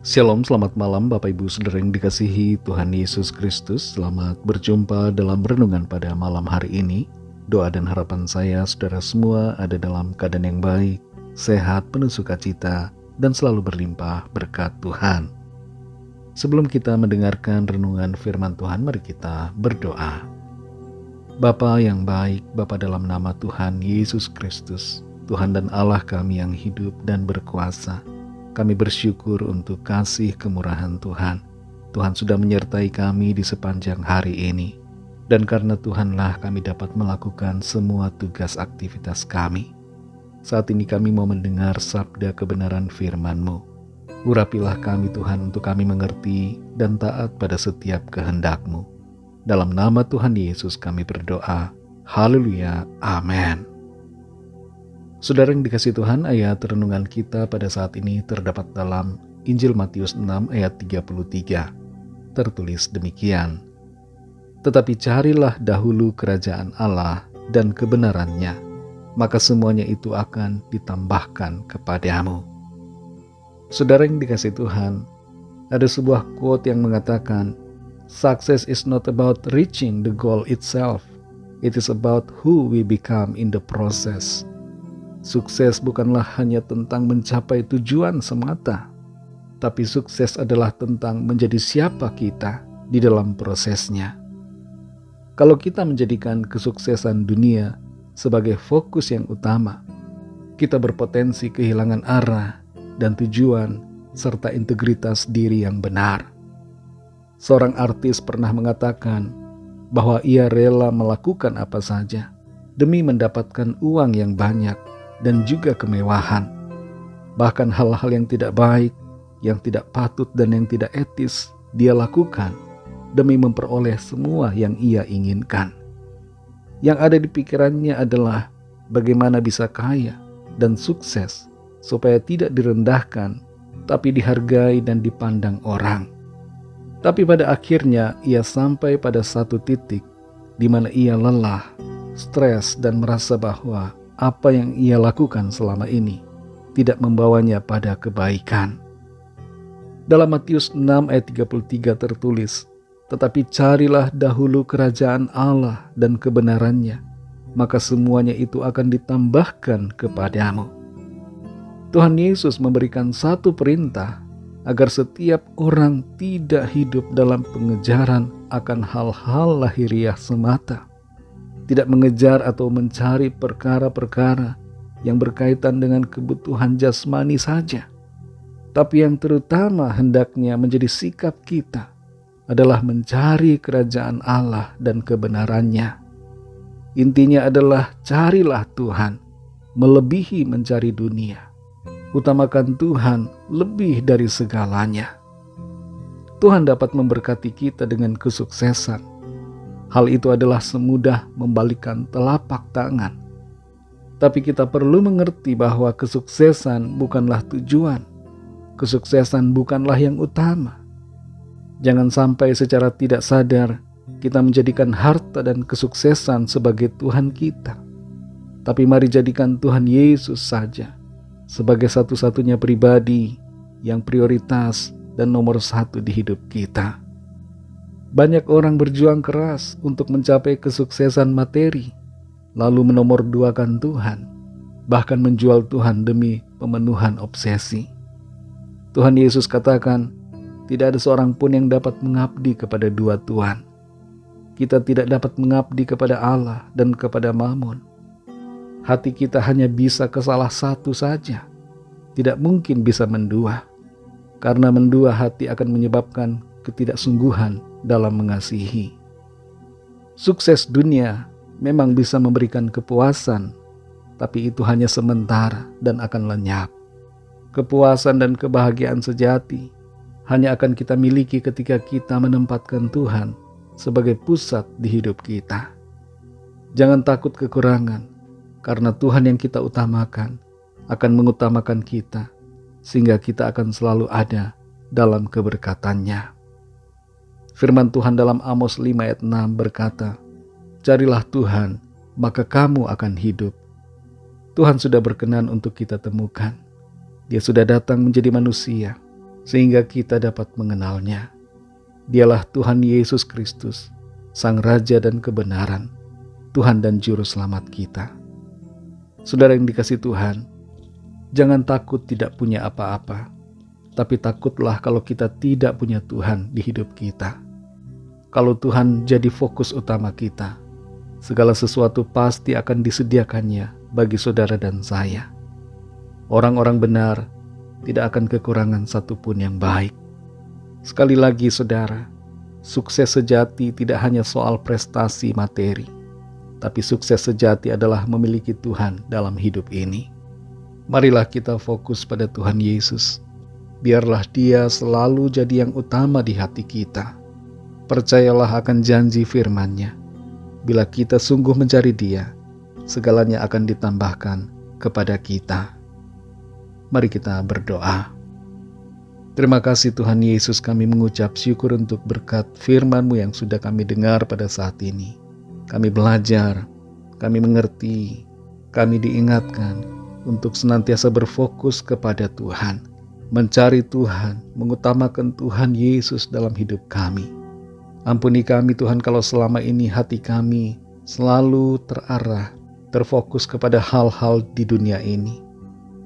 Shalom, selamat malam Bapak Ibu Saudara yang dikasihi Tuhan Yesus Kristus. Selamat berjumpa dalam renungan pada malam hari ini. Doa dan harapan saya saudara semua ada dalam keadaan yang baik, sehat, penuh sukacita, dan selalu berlimpah berkat Tuhan. Sebelum kita mendengarkan renungan firman Tuhan, mari kita berdoa. Bapa yang baik, Bapa dalam nama Tuhan Yesus Kristus, Tuhan dan Allah kami yang hidup dan berkuasa, kami bersyukur untuk kasih kemurahan Tuhan. Tuhan sudah menyertai kami di sepanjang hari ini. Dan karena Tuhanlah kami dapat melakukan semua tugas aktivitas kami. Saat ini kami mau mendengar sabda kebenaran firman-Mu. Urapilah kami Tuhan untuk kami mengerti dan taat pada setiap kehendak-Mu. Dalam nama Tuhan Yesus kami berdoa. Haleluya. Amin. Saudara yang dikasihi Tuhan, ayat renungan kita pada saat ini terdapat dalam Injil Matius 6 ayat 33. Tertulis demikian, "Tetapi carilah dahulu kerajaan Allah dan kebenarannya, maka semuanya itu akan ditambahkan kepadamu." Saudara yang dikasihi Tuhan, ada sebuah quote yang mengatakan, "Success is not about reaching the goal itself, it is about who we become in the process." Sukses bukanlah hanya tentang mencapai tujuan semata, tapi sukses adalah tentang menjadi siapa kita di dalam prosesnya. Kalau kita menjadikan kesuksesan dunia sebagai fokus yang utama, kita berpotensi kehilangan arah dan tujuan serta integritas diri yang benar. Seorang artis pernah mengatakan bahwa ia rela melakukan apa saja demi mendapatkan uang yang banyak dan juga kemewahan. Bahkan hal-hal yang tidak baik, yang tidak patut dan yang tidak etis dia lakukan demi memperoleh semua yang ia inginkan. Yang ada di pikirannya adalah bagaimana bisa kaya dan sukses supaya tidak direndahkan tapi dihargai dan dipandang orang. Tapi pada akhirnya ia sampai pada satu titik di mana ia lelah, stres dan merasa bahwa apa yang ia lakukan selama ini tidak membawanya pada kebaikan. Dalam Matius 6 ayat 33 tertulis, "Tetapi carilah dahulu kerajaan Allah dan kebenarannya, maka semuanya itu akan ditambahkan kepadamu." Tuhan Yesus memberikan satu perintah agar setiap orang tidak hidup dalam pengejaran akan hal-hal lahiriah semata. Tidak mengejar atau mencari perkara-perkara yang berkaitan dengan kebutuhan jasmani saja. Tapi yang terutama hendaknya menjadi sikap kita adalah mencari kerajaan Allah dan kebenarannya. Intinya adalah carilah Tuhan, melebihi mencari dunia. Utamakan Tuhan lebih dari segalanya. Tuhan dapat memberkati kita dengan kesuksesan. Hal itu adalah semudah membalikkan telapak tangan. Tapi kita perlu mengerti bahwa kesuksesan bukanlah tujuan. Kesuksesan bukanlah yang utama. Jangan sampai secara tidak sadar kita menjadikan harta dan kesuksesan sebagai Tuhan kita. Tapi mari jadikan Tuhan Yesus saja sebagai satu-satunya pribadi yang prioritas dan nomor satu di hidup kita. Banyak orang berjuang keras untuk mencapai kesuksesan materi, lalu menomorduakan Tuhan, bahkan menjual Tuhan demi pemenuhan obsesi. Tuhan Yesus katakan, tidak ada seorang pun yang dapat mengabdi kepada dua tuan. Kita tidak dapat mengabdi kepada Allah dan kepada Mammon. Hati kita hanya bisa ke salah satu saja, tidak mungkin bisa mendua, karena mendua hati akan menyebabkan ketidaksungguhan dalam mengasihi. Sukses dunia memang bisa memberikan kepuasan, tapi itu hanya sementara dan akan lenyap. Kepuasan dan kebahagiaan sejati hanya akan kita miliki ketika kita menempatkan Tuhan sebagai pusat di hidup kita. Jangan takut kekurangan, karena Tuhan yang kita utamakan akan mengutamakan kita, sehingga kita akan selalu ada dalam keberkatan-Nya. Firman Tuhan dalam Amos 5 ayat 6 berkata, "Carilah Tuhan, maka kamu akan hidup." Tuhan sudah berkenan untuk kita temukan. Dia sudah datang menjadi manusia, sehingga kita dapat mengenalnya. Dialah Tuhan Yesus Kristus, Sang Raja dan kebenaran, Tuhan dan Juru Selamat kita. Saudara yang dikasihi Tuhan, jangan takut tidak punya apa-apa, tapi takutlah kalau kita tidak punya Tuhan di hidup kita. Kalau Tuhan jadi fokus utama kita, segala sesuatu pasti akan disediakannya bagi saudara dan saya. Orang-orang benar tidak akan kekurangan satupun yang baik. Sekali lagi saudara, sukses sejati tidak hanya soal prestasi materi, tapi sukses sejati adalah memiliki Tuhan dalam hidup ini. Marilah kita fokus pada Tuhan Yesus. Biarlah Dia selalu jadi yang utama di hati kita. Percayalah akan janji firman-Nya. Bila kita sungguh mencari Dia, segalanya akan ditambahkan kepada kita. Mari kita berdoa. Terima kasih Tuhan Yesus, kami mengucap syukur untuk berkat firman-Mu yang sudah kami dengar pada saat ini. Kami belajar, kami mengerti, kami diingatkan untuk senantiasa berfokus kepada Tuhan, mencari Tuhan, mengutamakan Tuhan Yesus dalam hidup kami. Ampuni kami Tuhan kalau selama ini hati kami selalu terarah, terfokus kepada hal-hal di dunia ini.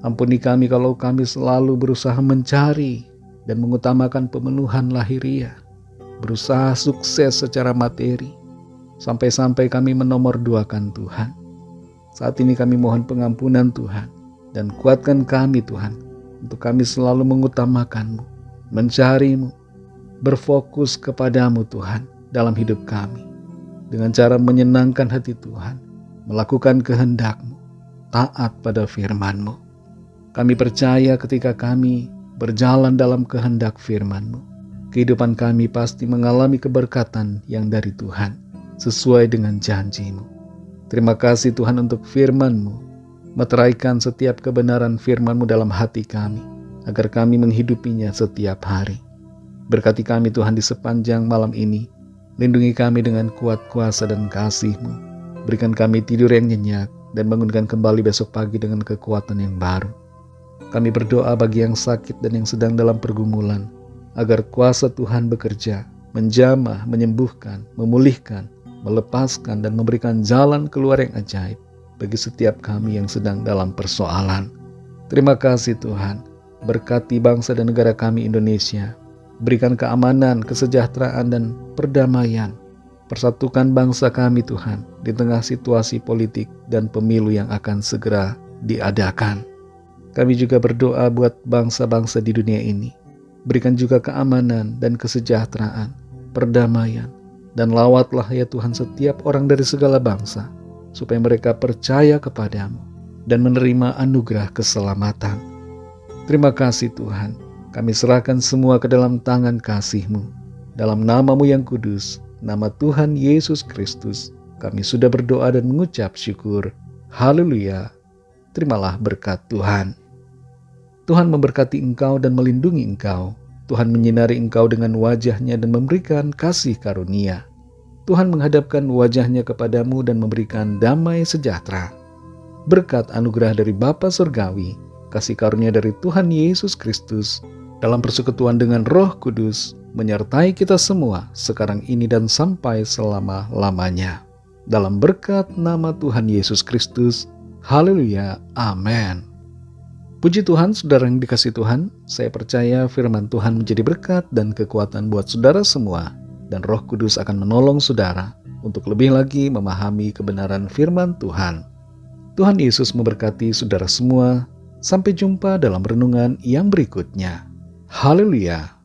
Ampuni kami kalau kami selalu berusaha mencari dan mengutamakan pemenuhan lahiriah, berusaha sukses secara materi, sampai-sampai kami menomorduakan Tuhan. Saat ini kami mohon pengampunan Tuhan, dan kuatkan kami Tuhan, untuk kami selalu mengutamakan-Mu, mencari-Mu, berfokus kepadamu Tuhan dalam hidup kami, dengan cara menyenangkan hati Tuhan, melakukan kehendak-Mu, taat pada firman-Mu. Kami percaya ketika kami berjalan dalam kehendak firman-Mu, kehidupan kami pasti mengalami keberkatan yang dari Tuhan, sesuai dengan janji-Mu. Terima kasih Tuhan untuk firman-Mu, meteraikan setiap kebenaran firman-Mu dalam hati kami, agar kami menghidupinya setiap hari. Berkati kami Tuhan di sepanjang malam ini, lindungi kami dengan kuat kuasa dan kasih-Mu, berikan kami tidur yang nyenyak, dan bangunkan kembali besok pagi dengan kekuatan yang baru. Kami berdoa bagi yang sakit dan yang sedang dalam pergumulan, agar kuasa Tuhan bekerja, menjamah, menyembuhkan, memulihkan, melepaskan, dan memberikan jalan keluar yang ajaib bagi setiap kami yang sedang dalam persoalan. Terima kasih Tuhan, berkati bangsa dan negara kami Indonesia, berikan keamanan, kesejahteraan, dan perdamaian. Persatukan bangsa kami Tuhan di tengah situasi politik dan pemilu yang akan segera diadakan. Kami juga berdoa buat bangsa-bangsa di dunia ini. Berikan juga keamanan dan kesejahteraan, perdamaian, dan lawatlah ya Tuhan setiap orang dari segala bangsa, supaya mereka percaya kepadamu dan menerima anugerah keselamatan. Terima kasih Tuhan, kami serahkan semua ke dalam tangan kasih-Mu. Dalam nama-Mu yang kudus, nama Tuhan Yesus Kristus, kami sudah berdoa dan mengucap syukur. Haleluya. Terimalah berkat Tuhan. Tuhan memberkati engkau dan melindungi engkau. Tuhan menyinari engkau dengan wajah-Nya dan memberikan kasih karunia. Tuhan menghadapkan wajah-Nya kepadamu dan memberikan damai sejahtera. Berkat anugerah dari Bapa Surgawi, kasih karunia dari Tuhan Yesus Kristus, dalam persekutuan dengan Roh Kudus, menyertai kita semua sekarang ini dan sampai selama-lamanya. Dalam berkat nama Tuhan Yesus Kristus. Haleluya. Amin. Puji Tuhan, saudara yang dikasihi Tuhan, saya percaya firman Tuhan menjadi berkat dan kekuatan buat saudara semua, dan Roh Kudus akan menolong saudara untuk lebih lagi memahami kebenaran firman Tuhan. Tuhan Yesus memberkati saudara semua. Sampai jumpa dalam renungan yang berikutnya. Haleluya.